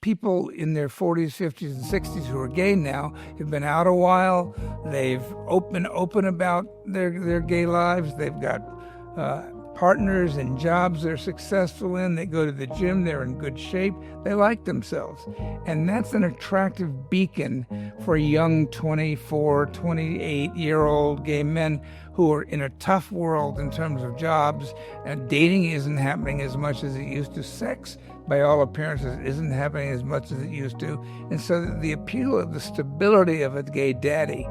people in their 40s, 50s, and 60s who are gay now have been out a while. They've been open about their gay lives. They've got partners and jobs they're successful in. They go to the gym. They're in good shape. They like themselves. And that's an attractive beacon for young 24, 28-year-old gay men who are in a tough world in terms of jobs. And dating isn't happening as much as it used to. Sex, by all appearances, isn't happening as much as it used to. And so the appeal of the stability of a gay daddy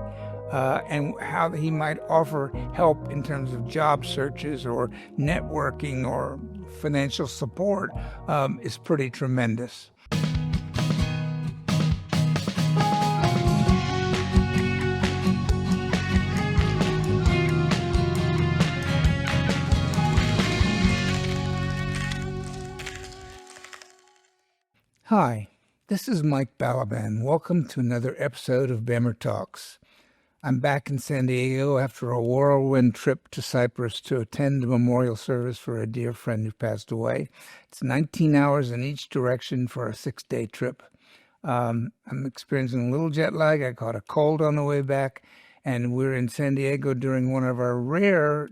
and how he might offer help in terms of job searches or networking or financial support is pretty tremendous. Hi, this is Mike Balaban. Welcome to another episode of BAMMER Talks. I'm back in San Diego after a whirlwind trip to Cyprus to attend a memorial service for a dear friend who passed away. It's 19 hours in each direction for a 6-day trip. I'm experiencing a little jet lag. I caught a cold on the way back, and we're in San Diego during one of our rare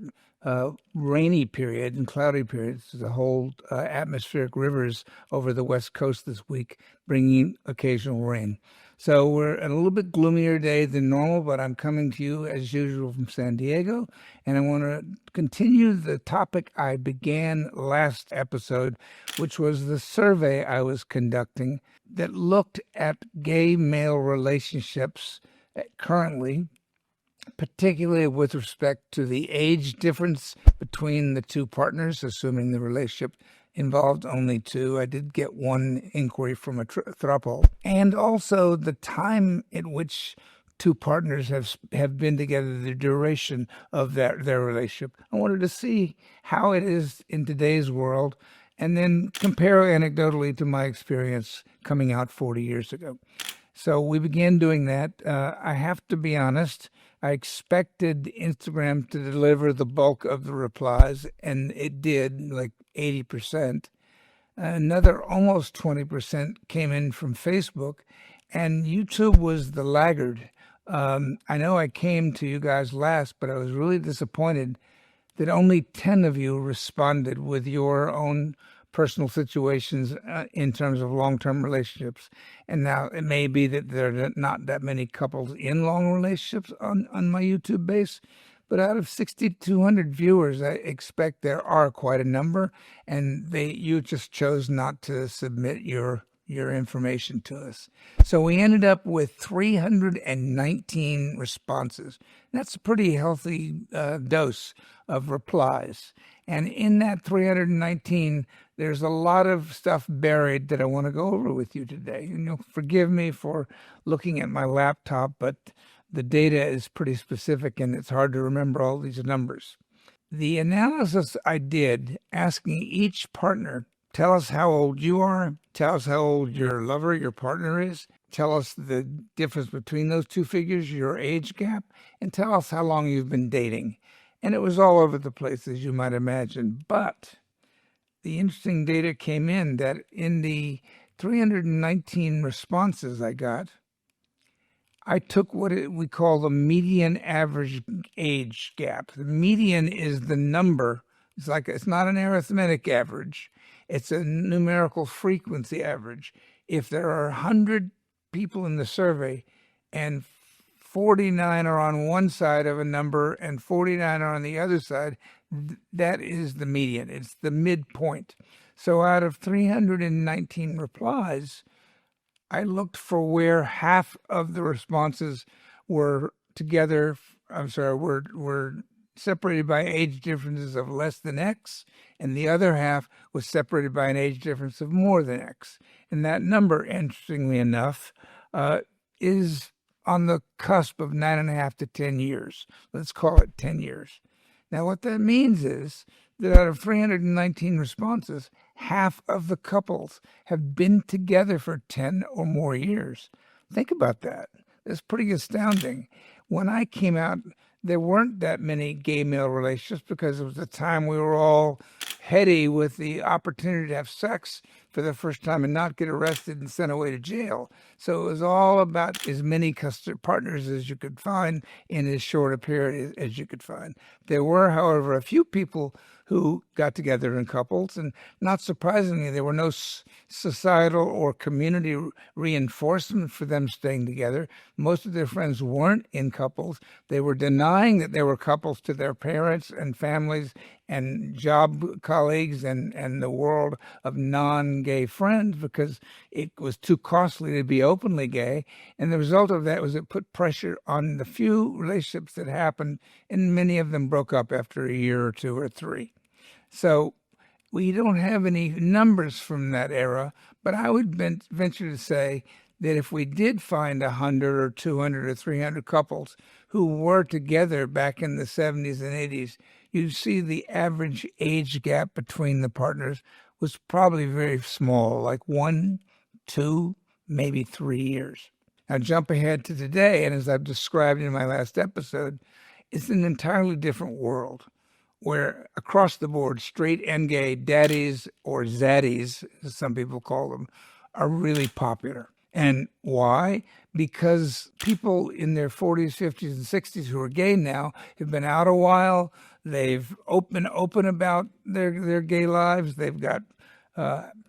rainy period and cloudy periods. The whole atmospheric rivers over the west coast this week, bringing occasional rain. So we're a little bit gloomier day than normal, but I'm coming to you as usual from San Diego, and I want to continue the topic I began last episode, which was the survey I was conducting that looked at gay male relationships currently, particularly with respect to the age difference between the two partners, assuming the relationship involved only two. I did get one inquiry from a throuple. And also the time at which two partners have been together, the duration of their relationship. I wanted to see how it is in today's world and then compare anecdotally to my experience coming out 40 years ago. So we began doing that. I have to be honest, I expected Instagram to deliver the bulk of the replies, and it did, like 80%. Another almost 20% came in from Facebook, and YouTube was the laggard. I know I came to you guys last, but I was really disappointed that only 10 of you responded with your own personal situations in terms of long-term relationships. And now it may be that there are not that many couples in long relationships on my YouTube base, but out of 6,200 viewers, I expect there are quite a number, and you just chose not to submit your information to us. So we ended up with 319 responses. That's a pretty healthy dose of replies. And in that 319, there's a lot of stuff buried that I want to go over with you today. And you'll forgive me for looking at my laptop, but the data is pretty specific and it's hard to remember all these numbers. The analysis I did, asking each partner, tell us how old you are, tell us how old your lover, your partner is, tell us the difference between those two figures, your age gap, and tell us how long you've been dating. And it was all over the place, as you might imagine. But the interesting data came in that in the 319 responses I got, I took what we call the median average age gap. The median is the number. It's not an arithmetic average. It's a numerical frequency average. If there are 100 people in the survey and 49 are on one side of a number and 49 are on the other side, that is the median. It's the midpoint. So out of 319 replies, I looked for where half of the responses were were separated by age differences of less than X, and the other half was separated by an age difference of more than X. And that number, interestingly enough, is on the cusp of 9.5 to 10 years. Let's call it 10 years. Now, what that means is that out of 319 responses, half of the couples have been together for 10 or more years. Think about that. That's pretty astounding. When I came out, there weren't that many gay male relationships because it was the time we were all heady with the opportunity to have sex for the first time and not get arrested and sent away to jail. So it was all about as many partners as you could find in as short a period as you could find. There were, however, a few people who got together in couples, and not surprisingly, there were no societal or community reinforcement for them staying together. Most of their friends weren't in couples. They were denying that they were couples to their parents and families and job colleagues and the world of non-gay friends because it was too costly to be openly gay. And the result of that was it put pressure on the few relationships that happened, and many of them broke up after a year or two or three. So we don't have any numbers from that era, but I would venture to say that if we did find 100 or 200 or 300 couples who were together back in the 70s and 80s, you'd see the average age gap between the partners was probably very small, like 1, 2, maybe 3 years. Now jump ahead to today, and as I've described in my last episode, it's an entirely different world where across the board, straight and gay daddies or zaddies, as some people call them, are really popular. And why? Because people in their 40s, 50s, and 60s who are gay now have been out a while. They've been open about their gay lives. They've got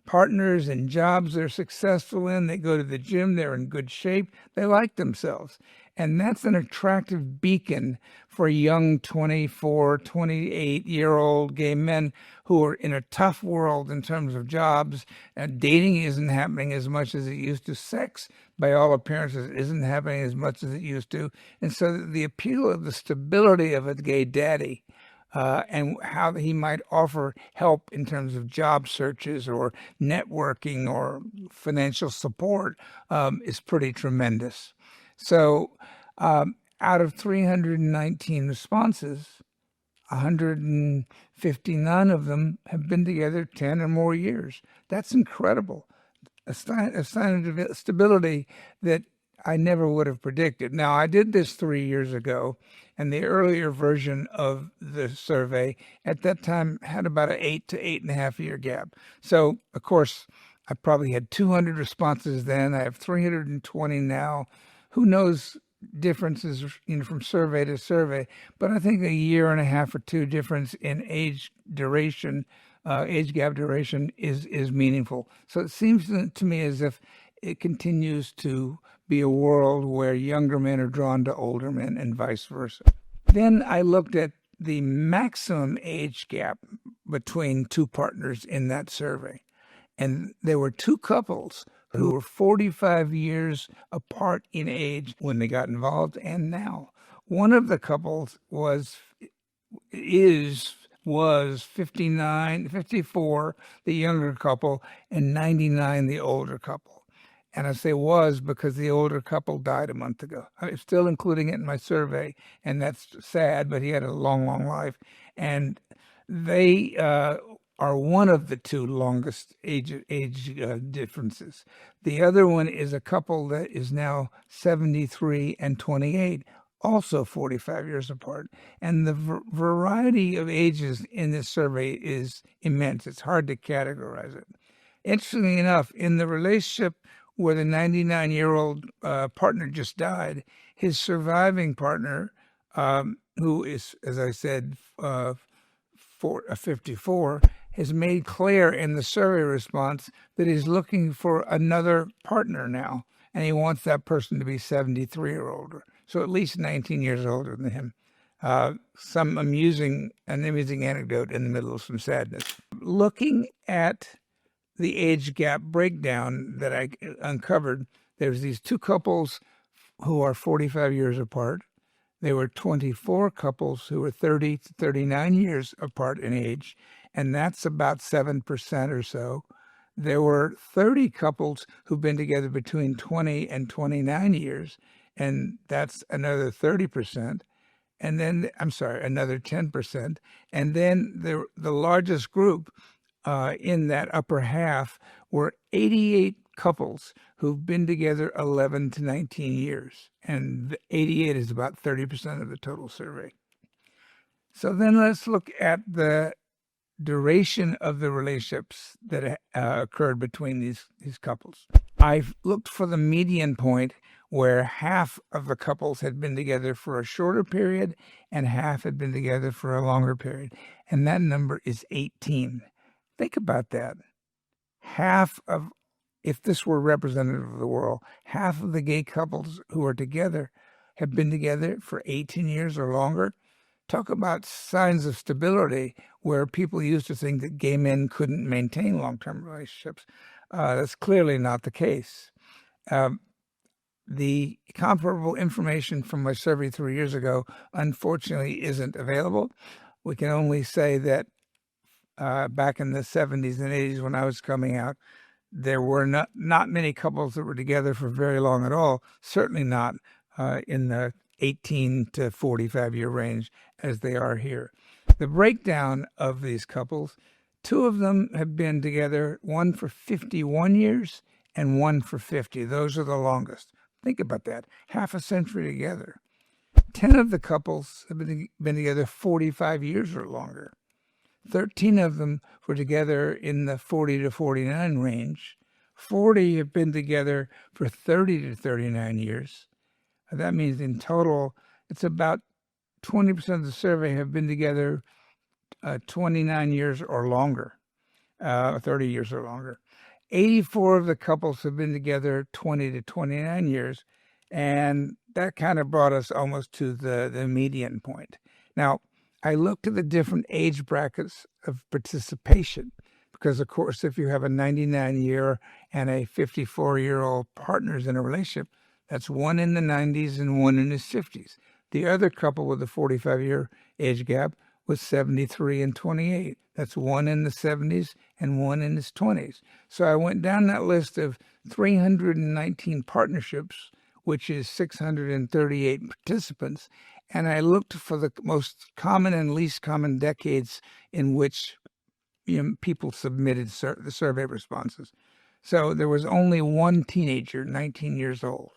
partners and jobs they're successful in. They go to the gym. They're in good shape. They like themselves. And that's an attractive beacon for young 24, 28-year-old gay men who are in a tough world in terms of jobs. Dating isn't happening as much as it used to. Sex, by all appearances, isn't happening as much as it used to. And so the appeal of the stability of a gay daddy and how he might offer help in terms of job searches or networking or financial support is pretty tremendous. So out of 319 responses, 159 of them have been together 10 or more years. That's incredible. A sign of stability that I never would have predicted. Now, I did this 3 years ago, and the earlier version of the survey at that time had about an 8 to 8.5 year gap. So, of course, I probably had 200 responses then. I have 320 now. Who knows differences, from survey to survey, but I think a year and a half or two difference in age gap duration is meaningful. So it seems to me as if it continues to be a world where younger men are drawn to older men and vice versa. Then I looked at the maximum age gap between two partners in that survey, and there were two couples who were 45 years apart in age when they got involved and now. One of the couples was 59, 54, the younger couple, and 99, the older couple. And I say was because the older couple died a month ago. I'm still including it in my survey, and that's sad, but he had a long, long life. And they are one of the two longest age differences. The other one is a couple that is now 73 and 28, also 45 years apart. And the variety of ages in this survey is immense. It's hard to categorize it. Interestingly enough, in the relationship where the 99-year-old partner just died, his surviving partner, who is, as I said, 54, has made clear in the survey response that he's looking for another partner now, and he wants that person to be 73 or older, so at least 19 years older than him. Some amusing anecdote in the middle of some sadness. Looking at the age gap breakdown that I uncovered, there's these two couples who are 45 years apart. There were 24 couples who were 30 to 39 years apart in age, and that's about 7% or so. There were 30 couples who've been together between 20 and 29 years, and that's another 30%. And then, another 10%. And then the largest group in that upper half were 88 couples who've been together 11 to 19 years. And 88 is about 30% of the total survey. So then let's look at the duration of the relationships that occurred between these couples. I've looked for the median point where half of the couples had been together for a shorter period and half had been together for a longer period, and that number is 18. Think about that. If this were representative of the world, half of the gay couples who are together have been together for 18 years or longer. Talk about signs of stability where people used to think that gay men couldn't maintain long-term relationships. That's clearly not the case. The comparable information from my survey 3 years ago, unfortunately, isn't available. We can only say that back in the 70s and 80s when I was coming out, there were not many couples that were together for very long at all, certainly not in the 18 to 45-year range as they are here. The breakdown of these couples, 2 of them have been together, one for 51 years and one for 50. Those are the longest. Think about that, half a century together. 10 of the couples have been together 45 years or longer. 13 of them were together in the 40 to 49 range. 40 have been together for 30 to 39 years. That means in total, it's about 20% of the survey have been together 29 years or longer, 30 years or longer. 84 of the couples have been together 20 to 29 years, and that kind of brought us almost to the median point. Now, I looked at the different age brackets of participation because, of course, if you have a 99-year and a 54-year-old partners in a relationship, that's one in the 90s and one in his 50s. The other couple with a 45-year age gap was 73 and 28. That's one in the 70s and one in his 20s. So I went down that list of 319 partnerships, which is 638 participants, and I looked for the most common and least common decades in which people submitted the survey responses. So there was only one teenager, 19 years old,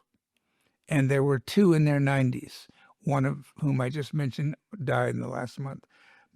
and there were 2 in their 90s, one of whom I just mentioned died in the last month.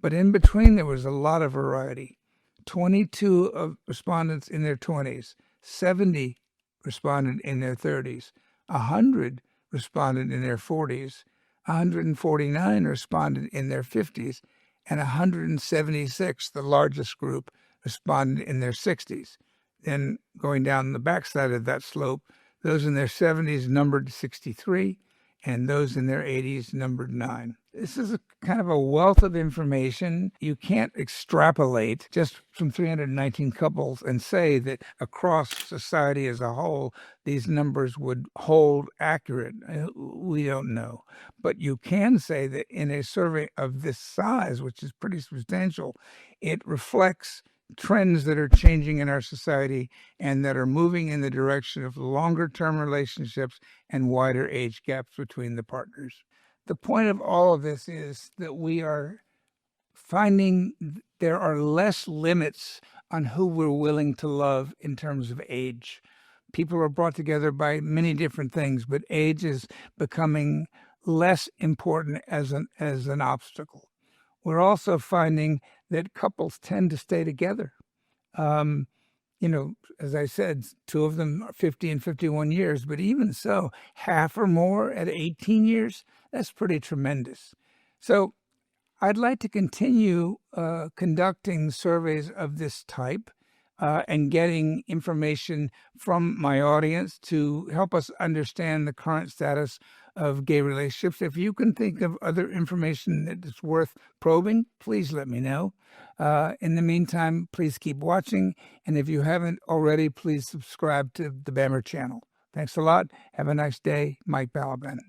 But in between, there was a lot of variety. 22 of respondents in their 20s, 70 responded in their 30s, 100 responded in their 40s, 149 responded in their 50s, and 176, the largest group, responded in their 60s. Then going down the backside of that slope, those in their 70s numbered 63, and those in their 80s numbered 9. This is a kind of a wealth of information. You can't extrapolate just from 319 couples and say that across society as a whole, these numbers would hold accurate. We don't know. But you can say that in a survey of this size, which is pretty substantial, it reflects trends that are changing in our society and that are moving in the direction of longer-term relationships and wider age gaps between the partners. The point of all of this is that we are finding there are less limits on who we're willing to love in terms of age. People are brought together by many different things, but age is becoming less important as an obstacle. We're also finding that couples tend to stay together. As I said, 2 of them are 50 and 51 years, but even so, half or more at 18 years, that's pretty tremendous. So I'd like to continue conducting surveys of this type and getting information from my audience to help us understand the current status of gay relationships. If you can think of other information that is worth probing, please let me know. In the meantime, please keep watching. And if you haven't already, please subscribe to the BAMMER channel. Thanks a lot. Have a nice day. Mike Balaban.